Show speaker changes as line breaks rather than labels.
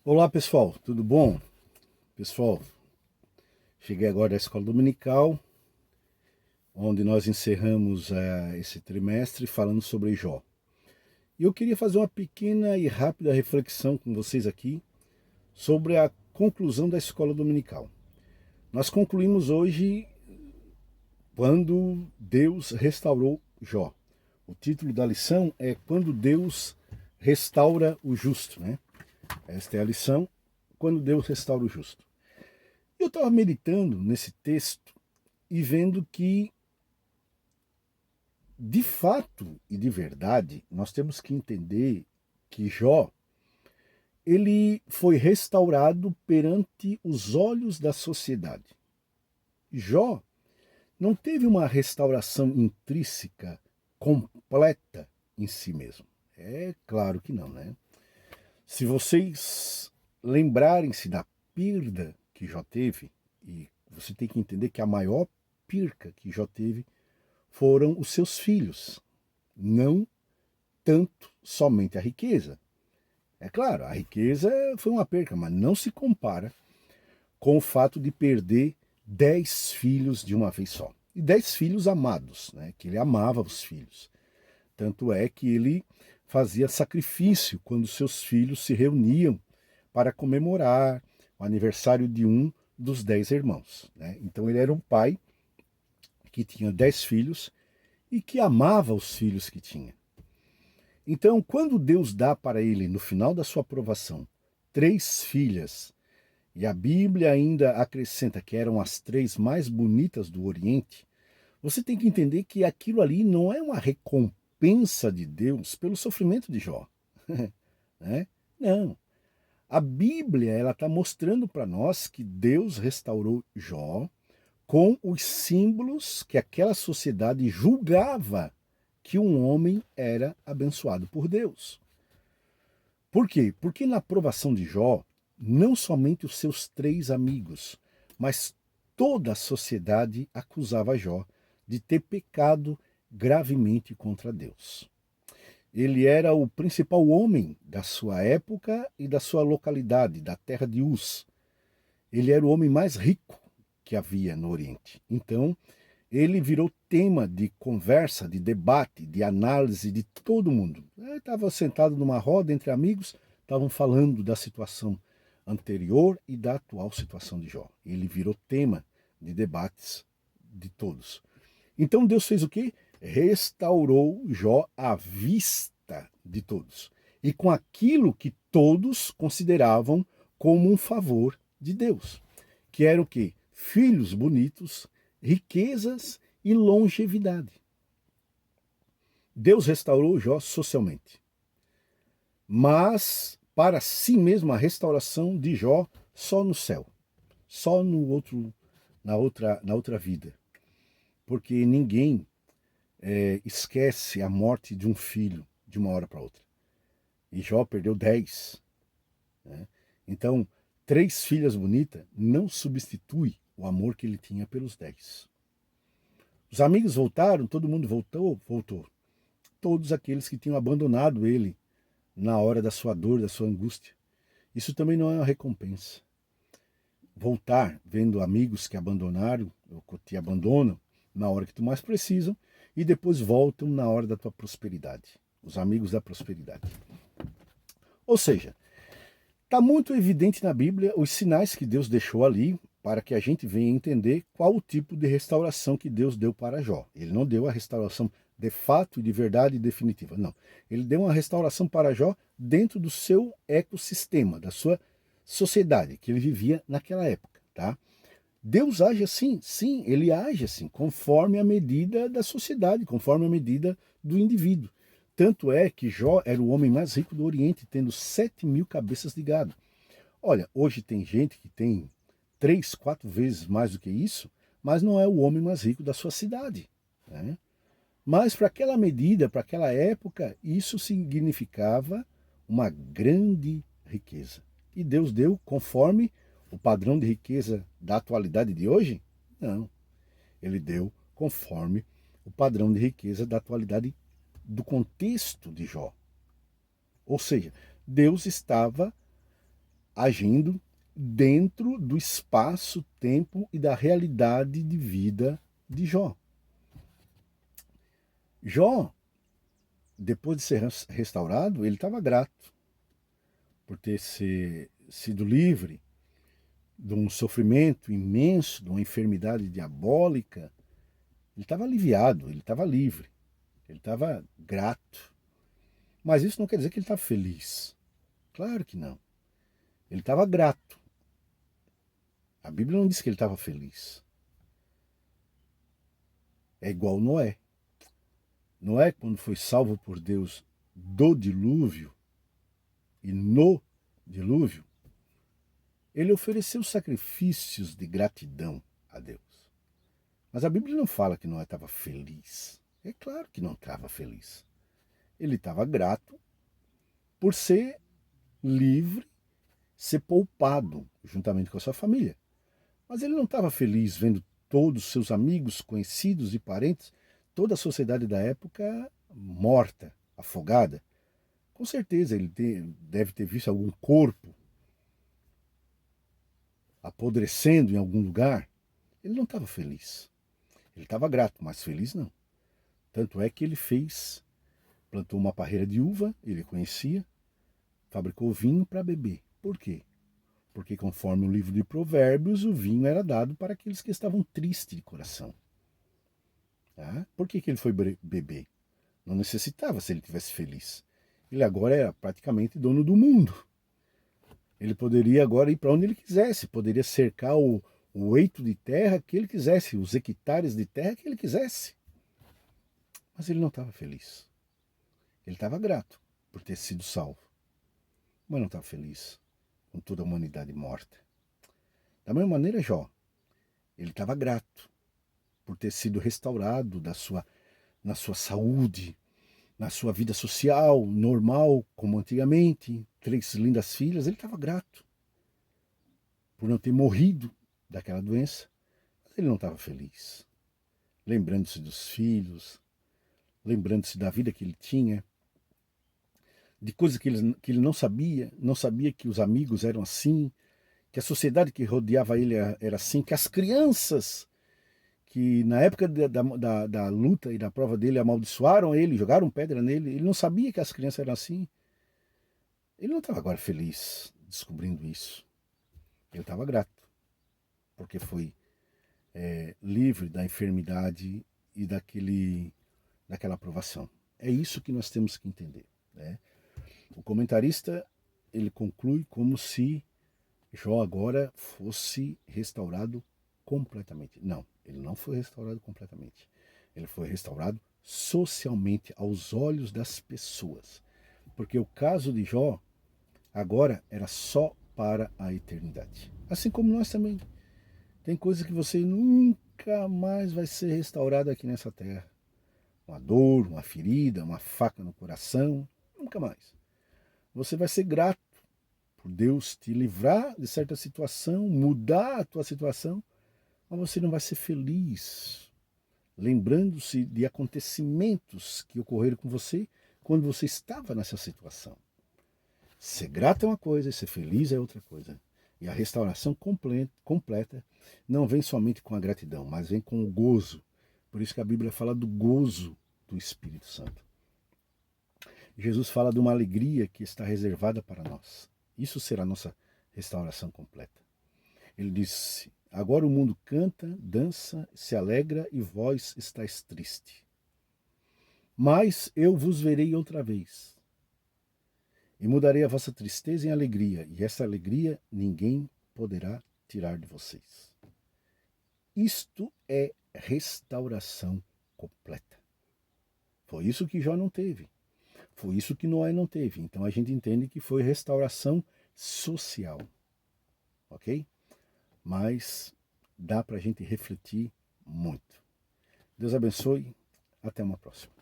Olá pessoal, tudo bom? Pessoal, cheguei agora da escola dominical, onde nós encerramos esse trimestre falando sobre Jó. E eu queria fazer uma pequena e rápida reflexão com vocês aqui sobre a conclusão da escola dominical. Nós concluímos hoje quando Deus restaurou Jó. O título da lição é Quando Deus restaura o justo, né? Esta é a lição, quando Deus restaura o justo. Eu estava meditando nesse texto e vendo que, de fato e de verdade, nós temos que entender que Jó, ele foi restaurado perante os olhos da sociedade. Jó não teve uma restauração intrínseca completa em si mesmo. É claro que não, né? Se vocês lembrarem-se da perda que Jó teve, e você tem que entender que a maior perca que Jó teve foram os seus filhos, não tanto somente a riqueza. É claro, a riqueza foi uma perca, mas não se compara com o fato de perder 10 filhos de uma vez só. E 10 filhos amados, né? Que ele amava os filhos. Tanto é que ele fazia sacrifício quando seus filhos se reuniam para comemorar o aniversário de um dos 10 irmãos. Né? Então ele era um pai que tinha 10 filhos e que amava os filhos que tinha. Então, quando Deus dá para ele, no final da sua aprovação, 3 filhas, e a Bíblia ainda acrescenta que eram as 3 mais bonitas do Oriente, você tem que entender que aquilo ali não é uma recompensa de Deus pelo sofrimento de Jó. Né? Não. A Bíblia ela está mostrando para nós que Deus restaurou Jó com os símbolos que aquela sociedade julgava que um homem era abençoado por Deus. Por quê? Porque na aprovação de Jó, não somente os seus 3 amigos, mas toda a sociedade acusava Jó de ter pecado gravemente contra Deus. Ele era o principal homem da sua época e da sua localidade, da terra de Uz. Ele era o homem mais rico que havia no Oriente. Então, ele virou tema de conversa, de debate, de análise de todo mundo. Ele estava sentado numa roda entre amigos, estavam falando da situação anterior e da atual situação de Jó. Ele virou tema de debates de todos. Então Deus fez o quê? Restaurou Jó à vista de todos. E com aquilo que todos consideravam como um favor de Deus. Que era o quê? Filhos bonitos, riquezas e longevidade. Deus restaurou Jó socialmente. Mas para si mesmo a restauração de Jó só no céu. Só no outro, na outra vida. Porque ninguém esquece a morte de um filho de uma hora para outra. E Jó perdeu 10. Né? Então, 3 filhas bonitas não substitui o amor que ele tinha pelos 10. Os amigos voltaram, todo mundo voltou. Todos aqueles que tinham abandonado ele na hora da sua dor, da sua angústia. Isso também não é uma recompensa. Voltar vendo amigos que abandonaram, ou que te abandonam na hora que tu mais precisam, e depois voltam na hora da tua prosperidade. Os amigos da prosperidade. Ou seja, está muito evidente na Bíblia os sinais que Deus deixou ali para que a gente venha entender qual o tipo de restauração que Deus deu para Jó. Ele não deu a restauração de fato e de verdade definitiva, não. Ele deu uma restauração para Jó dentro do seu ecossistema, da sua sociedade que ele vivia naquela época, tá? Deus age assim, sim, ele age assim, conforme a medida da sociedade, conforme a medida do indivíduo. Tanto é que Jó era o homem mais rico do Oriente, tendo 7.000 cabeças de gado. Olha, hoje tem gente que tem 3, 4 vezes mais do que isso, mas não é o homem mais rico da sua cidade. Né? Mas para aquela medida, para aquela época, isso significava uma grande riqueza. E Deus deu conforme o padrão de riqueza da atualidade de hoje? Não. Ele deu conforme o padrão de riqueza da atualidade do contexto de Jó. Ou seja, Deus estava agindo dentro do espaço, tempo e da realidade de vida de Jó. Jó, depois de ser restaurado, ele estava grato por ter sido livre de um sofrimento imenso, de uma enfermidade diabólica. Ele estava aliviado, ele estava livre, ele estava grato. Mas isso não quer dizer que ele estava feliz. Claro que não. Ele estava grato. A Bíblia não diz que ele estava feliz. É igual Noé. Noé, quando foi salvo por Deus do dilúvio e no dilúvio, ele ofereceu sacrifícios de gratidão a Deus. Mas a Bíblia não fala que Noé estava feliz. É claro que não estava feliz. Ele estava grato por ser livre, ser poupado juntamente com a sua família. Mas ele não estava feliz vendo todos os seus amigos, conhecidos e parentes, toda a sociedade da época morta, afogada. Com certeza ele deve ter visto algum corpo apodrecendo em algum lugar. Ele não estava feliz. Ele estava grato, mas feliz não. Tanto é que ele plantou uma parreira de uva, ele conhecia, fabricou vinho para beber. Por quê? Porque conforme o livro de Provérbios, o vinho era dado para aqueles que estavam tristes de coração. Tá? Por que ele foi beber? Não necessitava se ele estivesse feliz. Ele agora era praticamente dono do mundo. Ele poderia agora ir para onde ele quisesse, poderia cercar o eito de terra que ele quisesse, os hectares de terra que ele quisesse. Mas ele não estava feliz. Ele estava grato por ter sido salvo, mas não estava feliz com toda a humanidade morta. Da mesma maneira, Jó, ele estava grato por ter sido restaurado na sua saúde, na sua vida social, normal, como antigamente, 3 lindas filhas. Ele estava grato por não ter morrido daquela doença, mas ele não estava feliz. Lembrando-se dos filhos, lembrando-se da vida que ele tinha, de coisas que ele não sabia que os amigos eram assim, que a sociedade que rodeava ele era assim, que as crianças que na época da luta e da prova dele amaldiçoaram ele, jogaram pedra nele, ele não sabia que as crianças eram assim. Ele não estava agora feliz descobrindo isso. Ele estava grato, porque foi livre da enfermidade e daquela provação. É isso que nós temos que entender. Né? O comentarista ele conclui como se Jó agora fosse restaurado completamente. Não, ele não foi restaurado completamente. Ele foi restaurado socialmente aos olhos das pessoas. Porque o caso de Jó agora era só para a eternidade. Assim como nós também. Tem coisa que você nunca mais vai ser restaurado aqui nessa terra. Uma dor, uma ferida, uma faca no coração, nunca mais. Você vai ser grato por Deus te livrar de certa situação, mudar a tua situação, mas você não vai ser feliz, lembrando-se de acontecimentos que ocorreram com você quando você estava nessa situação. Ser grato é uma coisa e ser feliz é outra coisa. E a restauração completa não vem somente com a gratidão, mas vem com o gozo. Por isso que a Bíblia fala do gozo do Espírito Santo. Jesus fala de uma alegria que está reservada para nós. Isso será a nossa restauração completa. Ele disse: agora o mundo canta, dança, se alegra e vós estáis triste. Mas eu vos verei outra vez. E mudarei a vossa tristeza em alegria, e essa alegria ninguém poderá tirar de vocês. Isto é restauração completa. Foi isso que Jó não teve. Foi isso que Noé não teve. Então a gente entende que foi restauração social. Ok? Mas dá para a gente refletir muito. Deus abençoe. Até uma próxima.